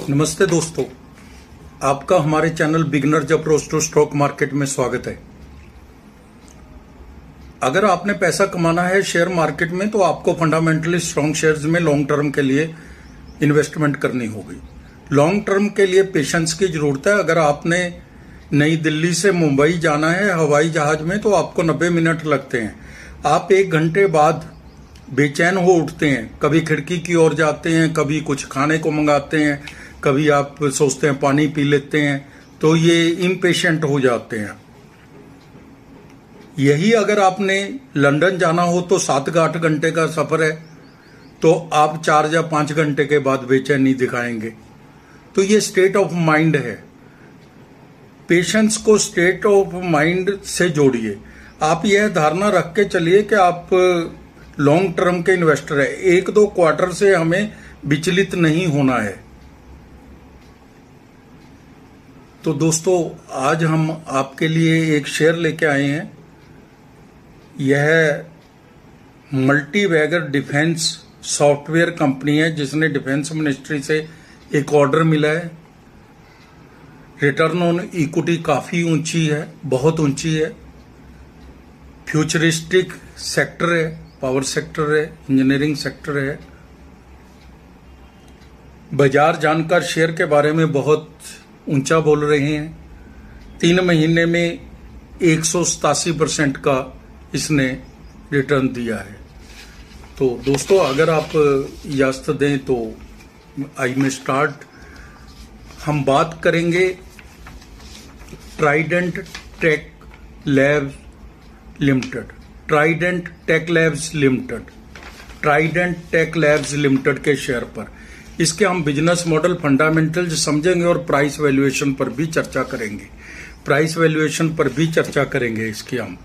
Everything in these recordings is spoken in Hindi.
नमस्ते दोस्तों, आपका हमारे channel beginners approach to stock market में स्वागत है। अगर आपने पैसा कमाना है शेयर मार्केट में तो आपको फंडामेंटली स्ट्रॉन्ग शेयर्स में लॉन्ग टर्म के लिए इन्वेस्टमेंट करनी होगी। लॉन्ग टर्म के लिए पेशेंस की जरूरत है। अगर आपने नई दिल्ली से मुंबई जाना है हवाई जहाज में तो आपको 90 मिनट लगते हैं। आप 1 घंटे बाद बेचैन हो उठते हैं, कभी खिड़की की ओर जाते हैं, कभी कुछ खाने को मंगाते हैं, कभी आप सोचते हैं पानी पी लेते हैं, तो ये इम्पेशेंट हो जाते हैं। यही अगर आपने लंदन जाना हो तो 7 या 8 घंटे का सफर है, तो आप 4 या 5 घंटे के बाद बेचैनी दिखाएंगे। तो ये स्टेट ऑफ माइंड है। पेशेंस को स्टेट ऑफ माइंड से जोड़िए। आप यह धारणा रख के चलिए कि आप लॉन्ग टर्म के इन्वेस्टर है। 1-2 क्वार्टर से हमें विचलित नहीं होना है। तो दोस्तों, आज हम आपके लिए एक शेयर लेके आए हैं। यह मल्टीवैगर डिफेंस सॉफ्टवेयर कंपनी है जिसने डिफेंस मिनिस्ट्री से एक ऑर्डर मिला है। रिटर्न ऑन इक्विटी काफी ऊंची है, बहुत ऊंची है। फ्यूचरिस्टिक सेक्टर है, पावर सेक्टर है, इंजीनियरिंग सेक्टर है। बाजार जानकार शेयर के बारे में बहुत ऊंचा बोल रहे हैं। 3 महीने में 187% का इसने रिटर्न दिया है। तो दोस्तों, अगर आप इजाजत दें तो आई में स्टार्ट। हम बात करेंगे Trident Tech Labs limited. Trident Tech Labs limited, Trident Tech Labs limited के शेयर पर। इसके हम बिजनेस मॉडल फंडामेंटल्स समझेंगे और प्राइस वैल्यूएशन पर भी चर्चा करेंगे। प्राइस वैल्यूएशन पर भी चर्चा करेंगे इसकी हम।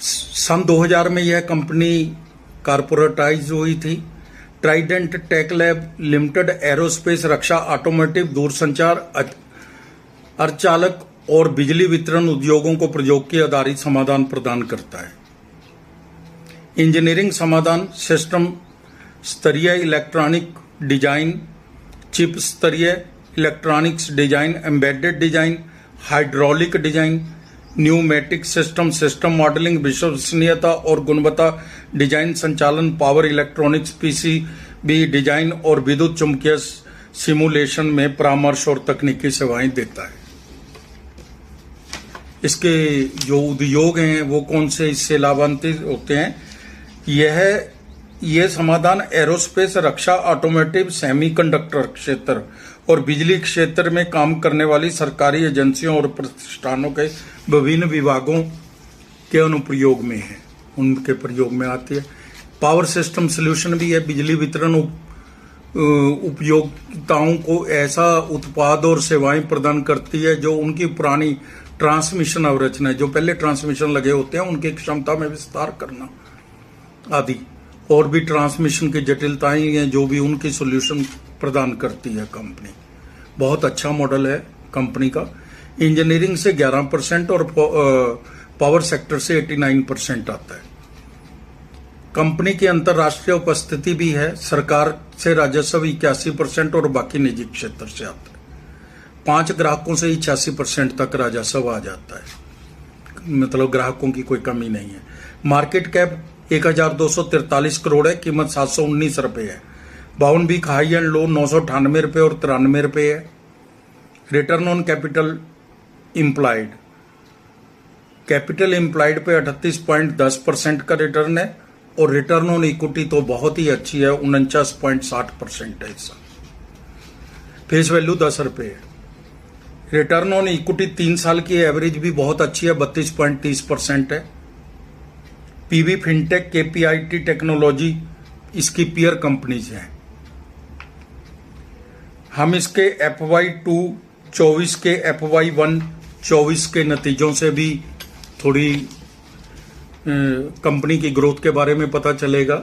सन 2000 में यह कंपनी कारपोरेटाइज हुई थी। ट्राइडेंट टेक लैब लिमिटेड एरोस्पेस, रक्षा, ऑटोमोटिव, दूरसंचार, अर्धचालक और बिजली वितरण उद्योगों को प्रौद्योगिकी आधारित समाधान प्रदान करता है। इंजीनियरिंग समाधान, सिस्टम स्तरीय इलेक्ट्रॉनिक डिजाइन, चिप स्तरीय electronics design, embedded design, hydraulic design, pneumatic system, system modelling, विश्वसनीयता और गुणवत्ता डिजाइन, संचालन, पावर इलेक्ट्रॉनिक्स, पीसीबी डिजाइन और विद्युत चुंबकीय सिमुलेशन में परामर्श और तकनीकी सेवाएं देता है। इसके जो उद्योग हैं वो कौन से इससे लाभान्वित होते हैं? यह समाधान एरोस्पेस, रक्षा, ऑटोमोटिव, सेमीकंडक्टर क्षेत्र और बिजली क्षेत्र में काम करने वाली सरकारी एजेंसियों और प्रतिष्ठानों के विभिन्न विभागों के अनुप्रयोग में है, उनके प्रयोग में आती है। पावर सिस्टम सॉल्यूशन भी है। बिजली वितरण उपयोक्ताओं को ऐसा उत्पाद और सेवाएं प्रदान करती है जो उनकी पुरानी ट्रांसमिशन अवरचना, जो पहले ट्रांसमिशन लगे होते हैं, उनकी क्षमता में विस्तार करना आदि, और भी ट्रांसमिशन की जटिलताएं हैं जो भी उनकी सॉल्यूशन प्रदान करती है कंपनी। बहुत अच्छा मॉडल है कंपनी का। इंजीनियरिंग से 11% और पावर सेक्टर से 89% आता है। कंपनी की अंतर्राष्ट्रीय उपस्थिति भी है। सरकार से राजस्व 81% और बाकी निजी क्षेत्र से आता है। 5 ग्राहकों से ही 86% तक राजस्व आ जाता है, मतलब ग्राहकों की कोई कमी नहीं है। मार्केट कैप 1243 करोड़ है। कीमत 719 रुपये है। Bound week high and low 998 रुपये और 93 रुपये है। Return on capital employed, capital employed पे 38.10% का रिटर्न है और रिटर्न ऑन इक्विटी तो बहुत ही अच्छी है, 49.60% है। इसका फेस वैल्यू 10 रुपये है। रिटर्न ऑन इक्विटी 3 साल की एवरेज भी बहुत अच्छी है, 32.30% है। पीवी फिनटेक, केपीआईटी टेक्नोलॉजी इसकी पीयर कंपनीज हैं। हम इसके FY2 24 के FY1 24 के नतीजों से भी थोड़ी कंपनी की ग्रोथ के बारे में पता चलेगा।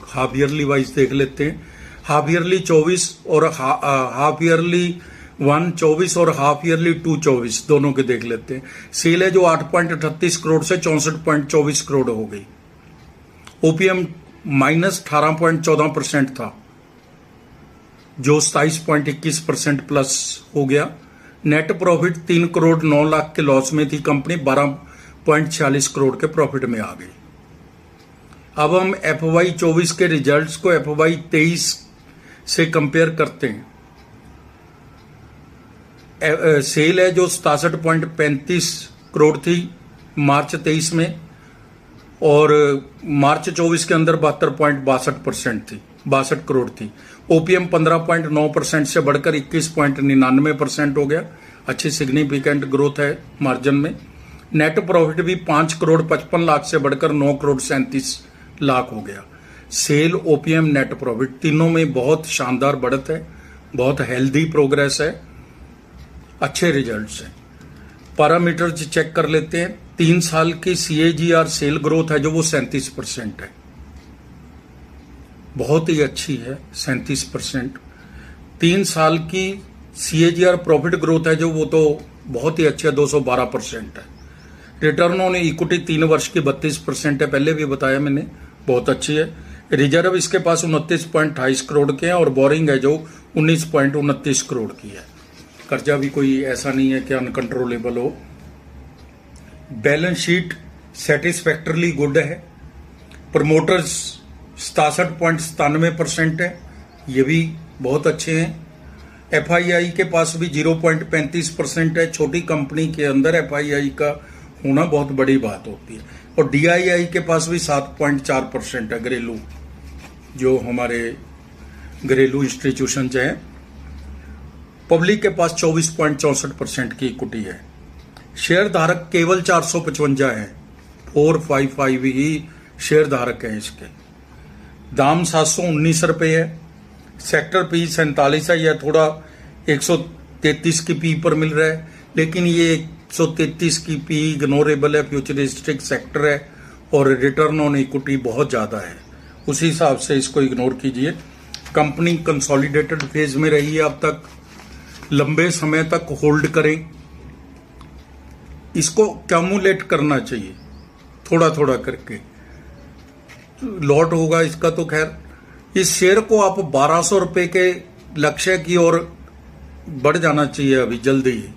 हाफ ईयरली वाइज देख लेते हैं। हाफ ईयरली 24 और हाफ ईयरली 1 24 और हाफ ईयरली 2 24 दोनों के देख लेते हैं। सेल है जो 8.38 करोड़ से 64.24 करोड़ हो गई। ओपीएम -18.14% था। जो 27.21% प्लस हो गया। नेट प्रॉफिट 3 करोड़ 9 लाख के लॉस में थी कंपनी, 12.46 करोड़ के प्रॉफिट में आ गई। अब हम FY 24 के रिजल्ट्स को FY 23 से कंपेयर करते हैं। सेल है जो 67.35 करोड़ थी मार्च 23 में, और मार्च 24 के अंदर 72.62% थी, 62 करोड़ थी। OPM 15.9% से बढ़कर 21.99% हो गया। अच्छी सिग्निफिकेंट ग्रोथ है मार्जिन में। नेट प्रॉफिट भी 5 करोड़ 55 लाख से बढ़कर 9 करोड़ 37 लाख हो गया। सेल, OPM, नेट प्रॉफिट तीनों में बहुत शानदार बढ़त है, बहुत हेल्दी प्रोग्रेस है, अच्छे रिजल्ट्स हैं। पैरामीटर्स चेक कर लेते हैं। 3 साल की CAGR सेल ग्रोथ है जो वो 37% है, बहुत ही अच्छी है 37%। 3 साल की CAGR प्रॉफिट ग्रोथ है जो वो तो बहुत ही अच्छी है, 212% है। रिटर्न ऑन इक्विटी 3 वर्ष की 32% है, पहले भी बताया मैंने, बहुत अच्छी है। रिजर्व इसके पास 29.28 करोड़ के हैं और बोरिंग है जो 19.29 करोड़ की है। कर्जा भी कोई ऐसा नहीं है कि अनकंट्रोलेबल हो। बैलेंस शीट सेटिस्फैक्टरली गुड है। प्रमोटर्स 67.97% है, ये भी बहुत अच्छे हैं। FII के पास भी 0.35% है। छोटी कंपनी के अंदर FII का होना बहुत बड़ी बात होती है। और DII के पास भी 7.4% है, घरेलू जो हमारे घरेलू इंस्टीट्यूशन हैं। पब्लिक के पास 24.64% की इक्विटी है। शेयर धारक केवल 455 है, 455 ही शेयर धारक है इसके। दाम 719 रुपये है। सेक्टर P 47 है, यह थोड़ा 133 की P पर मिल रहा है, लेकिन ये 133 की P इग्नोरेबल है, फ्यूचरिस्टिक सेक्टर है और रिटर्न ऑन इक्विटी बहुत ज़्यादा है, उसी हिसाब से इसको इग्नोर कीजिए। कंपनी कंसोलिडेटेड फेज में रही है अब तक, लंबे समय तक होल्ड करें। इसको कैमुलेट करना चाहिए थोड़ा थोड़ा करके, लॉट होगा इसका तो खैर। इस शेयर को आप 1200 रुपए के लक्ष्य की ओर बढ़ जाना चाहिए अभी जल्दी ही।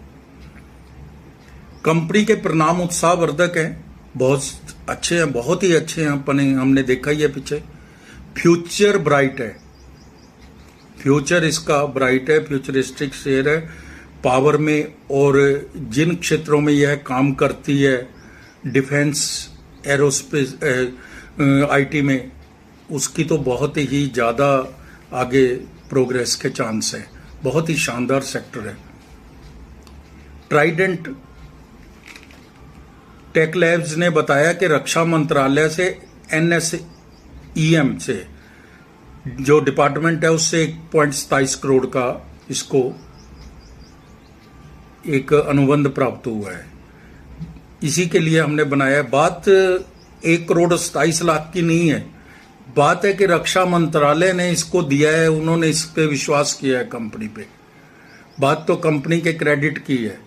कंपनी के परिणाम उत्साहवर्धक हैं, बहुत अच्छे हैं, बहुत ही अच्छे हैं, हमने देखा ही है पीछे। फ्यूचर ब्राइट है, फ्यूचर इसका ब्राइट है, फ्यूचरिस्टिक शेयर है पावर में। और जिन क्षेत्रों में यह काम करती है, डिफेंस, एरोस्पेस, IT में, उसकी तो बहुत ही ज़्यादा आगे प्रोग्रेस के चांस है, बहुत ही शानदार सेक्टर है। ट्राइडेंट टेक लैब्स ने बताया कि रक्षा मंत्रालय से NSEM से जो डिपार्टमेंट है उससे 1.27 करोड़ का इसको एक अनुबंध प्राप्त हुआ है। इसी के लिए हमने बनाया। बात 1 करोड़ 27 लाख की नहीं है, बात है कि रक्षा मंत्रालय ने इसको दिया है, उन्होंने इस पे विश्वास किया है कंपनी पे। बात तो कंपनी के क्रेडिट की है।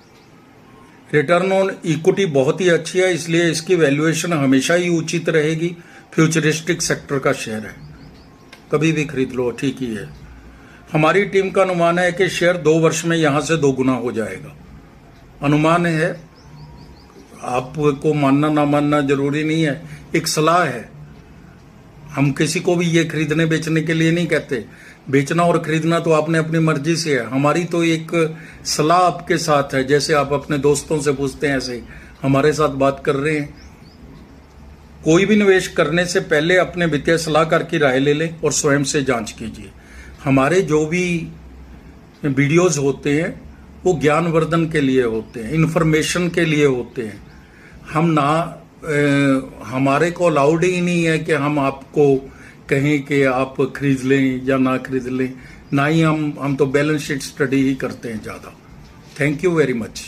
रिटर्न ऑन इक्विटी बहुत ही अच्छी है, इसलिए इसकी वैल्यूएशन हमेशा ही उचित रहेगी। फ्यूचरिस्टिक सेक्टर का शेयर है, कभी भी खरीद लो, ठीक ही है। हमारी टीम का अनुमान है कि शेयर 2 वर्ष में यहां से 2 गुना हो जाएगा। अनुमान है, आपको मानना ना मानना जरूरी नहीं है, एक सलाह है। हम किसी को भी ये खरीदने बेचने के लिए नहीं कहते, बेचना और खरीदना तो आपने अपनी मर्जी से है। हमारी तो एक सलाह आपके साथ है, जैसे आप अपने दोस्तों से पूछते हैं ऐसे ही हमारे साथ बात कर रहे हैं। कोई भी निवेश करने से पहले अपने वित्तीय सलाहकार की राय ले लें और स्वयं से जांच कीजिए। हमारे जो भी वीडियोस होते हैं वो ज्ञानवर्धन के लिए होते हैं, इन्फॉर्मेशन के लिए होते हैं। हमारे को अलाउड ही नहीं है कि हम आपको कहें कि आप खरीद लें या ना खरीद लें, ना ही हम तो बैलेंस शीट स्टडी ही करते हैं ज़्यादा। Thank you very much.